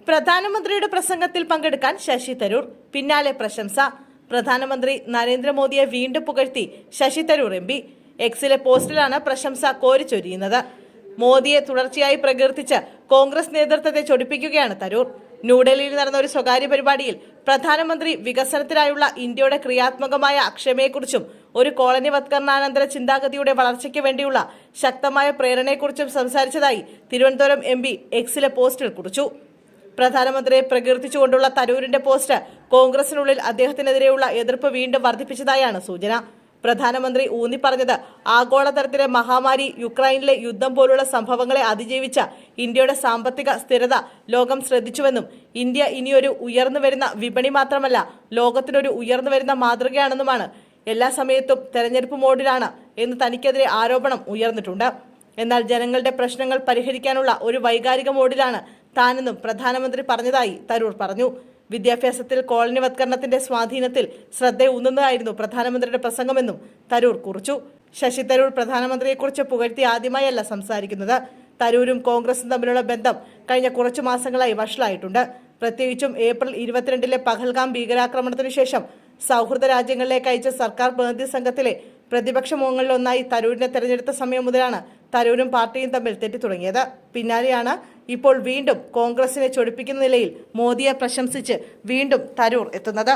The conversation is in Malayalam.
പ്രധാനമന്ത്രിയുടെ പ്രസംഗത്തിൽ പങ്കെടുക്കാൻ ശശി തരൂർ. പിന്നാലെ പ്രശംസ. പ്രധാനമന്ത്രി നരേന്ദ്രമോദിയെ വീണ്ടും പുകഴ്ത്തി ശശി തരൂർ എം പി. എക്സിലെ പോസ്റ്റിലാണ് പ്രശംസ കോരിച്ചൊരിയുന്നത്. മോദിയെ തുടർച്ചയായി പ്രകീർത്തിച്ച് കോൺഗ്രസ് നേതൃത്വത്തെ ചൊടിപ്പിക്കുകയാണ് തരൂർ. ന്യൂഡൽഹിയിൽ നടന്ന ഒരു സ്വകാര്യ പരിപാടിയിൽ പ്രധാനമന്ത്രി വികസനത്തിനായുള്ള ഇന്ത്യയുടെ ക്രിയാത്മകമായ അക്ഷമയെക്കുറിച്ചും ഒരു കോളനിവത്കരണാനന്തര ചിന്താഗതിയുടെ വളർച്ചയ്ക്ക് വേണ്ടിയുള്ള ശക്തമായ പ്രേരണയെക്കുറിച്ചും സംസാരിച്ചതായി തിരുവനന്തപുരം എം പി എക്സിലെ പോസ്റ്റിൽ കുറിച്ചു. പ്രധാനമന്ത്രിയെ പ്രകീർത്തിച്ചുകൊണ്ടുള്ള തരൂരിന്റെ പോസ്റ്റ് കോൺഗ്രസിനുള്ളിൽ അദ്ദേഹത്തിനെതിരെയുള്ള എതിർപ്പ് വീണ്ടും വർദ്ധിപ്പിച്ചതായാണ് സൂചന. പ്രധാനമന്ത്രി ഊന്നിപ്പറഞ്ഞത് ആഗോളതലത്തിലെ മഹാമാരി, യുക്രൈനിലെ യുദ്ധം പോലുള്ള സംഭവങ്ങളെ അതിജീവിച്ച ഇന്ത്യയുടെ സാമ്പത്തിക സ്ഥിരത ലോകം ശ്രദ്ധിച്ചുവെന്നും ഇന്ത്യ ഇനിയൊരു ഉയർന്നുവരുന്ന വിപണി മാത്രമല്ല, ലോകത്തിനൊരു ഉയർന്നുവരുന്ന മാതൃകയാണെന്നുമാണ്. എല്ലാ സമയത്തും തെരഞ്ഞെടുപ്പ് മോഡിലാണ് എന്ന് തനിക്കെതിരെ ആരോപണം ഉയർന്നിട്ടുണ്ട്. എന്നാൽ ജനങ്ങളുടെ പ്രശ്നങ്ങൾ പരിഹരിക്കാനുള്ള ഒരു വൈകാരിക മോഡിലാണ് താനെന്നും പ്രധാനമന്ത്രി പറഞ്ഞതായി തരൂർ പറഞ്ഞു. വിദ്യാഭ്യാസത്തിൽ കോളനിവത്കരണത്തിന്റെ സ്വാധീനത്തിൽ ശ്രദ്ധയൂന്നുന്നതായിരുന്നു പ്രധാനമന്ത്രിയുടെ പ്രസംഗമെന്നും തരൂർ കുറിച്ചു. ശശി തരൂർ പ്രധാനമന്ത്രിയെക്കുറിച്ച് പുകഴ്ത്തി ആദ്യമായല്ല സംസാരിക്കുന്നത്. തരൂരും കോൺഗ്രസും തമ്മിലുള്ള ബന്ധം കഴിഞ്ഞ കുറച്ചു മാസങ്ങളായി വഷളായിട്ടുണ്ട്. പ്രത്യേകിച്ചും ഏപ്രിൽ 22 പഹൽഗാം ഭീകരാക്രമണത്തിനു ശേഷം സൗഹൃദ രാജ്യങ്ങളിലേക്ക് അയച്ച സർക്കാർ പ്രതിനിധി സംഘത്തിലെ പ്രതിപക്ഷ മുഖങ്ങളിലൊന്നായി തരൂരിനെ തെരഞ്ഞെടുത്ത സമയം മുതലാണ് തരൂരും പാർട്ടിയും തമ്മിൽ തെറ്റിത്തുടങ്ങിയത്. പിന്നാലെയാണ് ഇപ്പോൾ വീണ്ടും കോൺഗ്രസിനെ ചൊടിപ്പിക്കുന്ന നിലയിൽ മോദിയെ പ്രശംസിച്ച് വീണ്ടും തരൂർ എത്തുന്നത്.